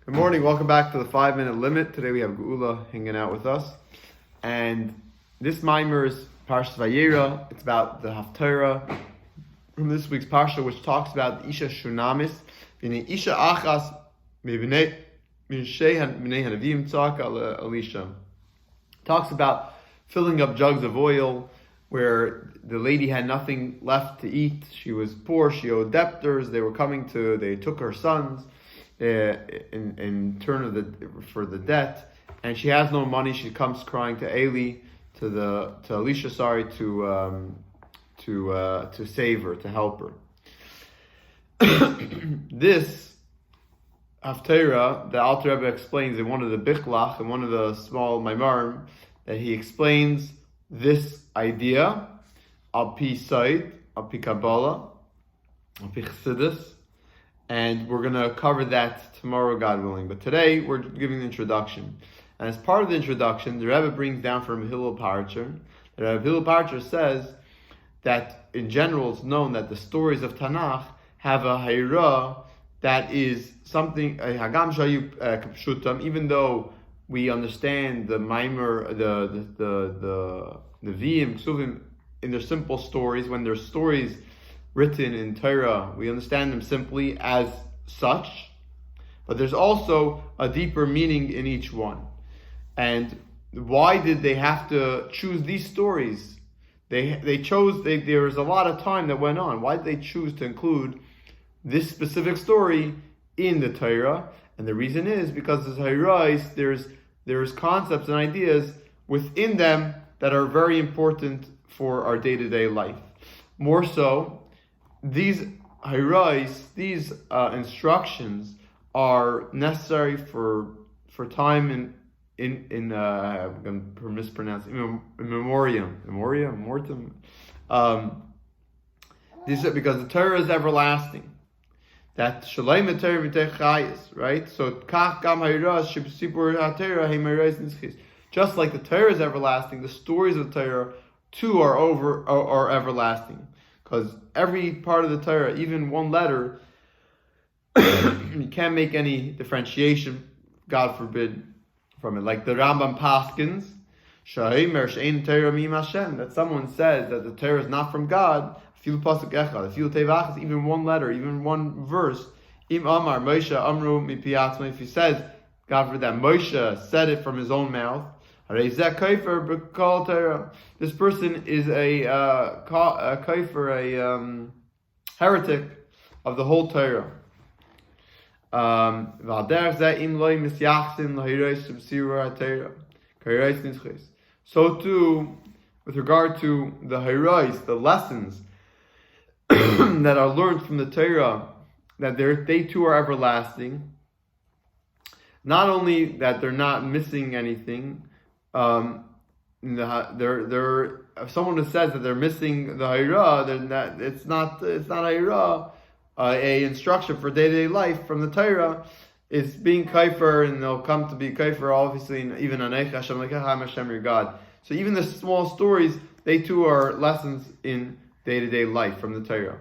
Good morning, welcome back to the 5-minute limit. Today we have Geula hanging out with us. And this mamer is Parshas Vayera. It's about the Haftora from this week's Parsha, which talks about the Isha Shunamis. Isha Achas Mibnei Hanavim Tzaka Elisha. Talks about filling up jugs of oil where the lady had nothing left to eat. She was poor, she owed debtors, they took her sons in turn for the debt, and she has no money. She comes crying to Elisha, to save her, to help her. This Haftora, the Alter Rebbe explains in one of the Bichlach, in one of the small mamer, that he explains this idea al pi Said, al pi Kabbalah, al pi Chassidus, and we're going to cover that tomorrow, God willing. But today we're giving the introduction, and as part of the introduction, the Rebbe brings down from Hillel Parcher. The Rebbe Hillel Parcher says that in general it's known that the stories of Tanakh have a Vayera that is something hagam shayu kapshutam, even though we understand the mamer, the Nevi'im, Ksuvim, in their simple stories. When there's stories written in Torah, we understand them simply as such, but there's also a deeper meaning in each one. And why did they have to choose these stories? There was a lot of time that went on. Why did they choose to include this specific story in the Torah? And the reason is because there's concepts and ideas within them that are very important for our day-to-day life. More so, these hayrais, these instructions are necessary for time in I'm going to mispronounce in memoriam. These are because the Torah is everlasting. That shalom Torah v'techayis, right? So kach gam hayras sheb'sipur haTorah haymayrais nischis. Just like the Torah is everlasting, the stories of the Torah too are everlasting. Because every part of the Torah, even one letter, you can't make any differentiation, God forbid, from it. Like the Rambam Paskins, Shahimer she'ein Torah mim Hashem, that someone says that the Torah is not from God, Fil pasuk echad, Fil tevachas, even one letter, even one verse, Im Amar Moshe Amru mipi atzmai, if he says, God forbid, that Moshe said it from his own mouth, this person is a kaifer, a heretic of the whole Torah. So too, with regard to the hayrais, the lessons that are learned from the Torah, that they too are everlasting. Not only that they're not missing anything. If someone says that they're missing the hayra, then it's not hayra. A instruction for day-to-day life from the Torah is being kaifer, and they'll come to be kaifer, obviously, even Anech Hashem Lekechem Hashem your God. So even the small stories, they too are lessons in day-to-day life from the Torah.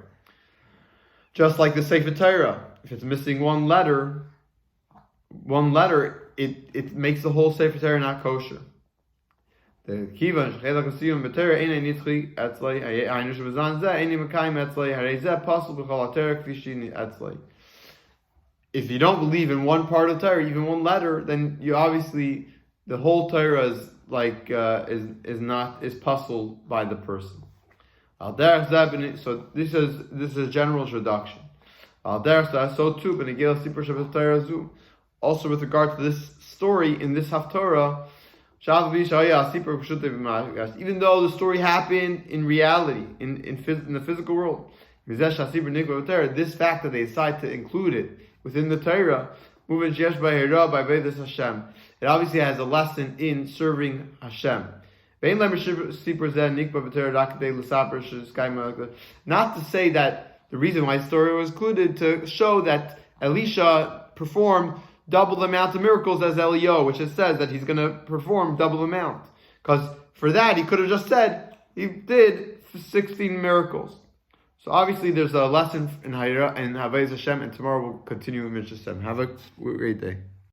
Just like the Sefer Torah, if it's missing one letter, it makes the whole Sefer Torah not kosher. If you don't believe in one part of Torah, even one letter, then you obviously the whole Torah is puzzled by the person. So this is a general introduction. So too, also with regard to this story in this Haftora, even though the story happened in reality, in the physical world, this fact that they decide to include it within the Torah, it obviously has a lesson in serving Hashem. Not to say that the reason why the story was included to show that Elisha performed double the amount of miracles as Eliyahu, which it says that he's going to perform double amount. Because for that, he could have just said he did 16 miracles. So obviously there's a lesson in Havayas Hashem, and tomorrow we'll continue with Mitzvah Hashem. Have a great day.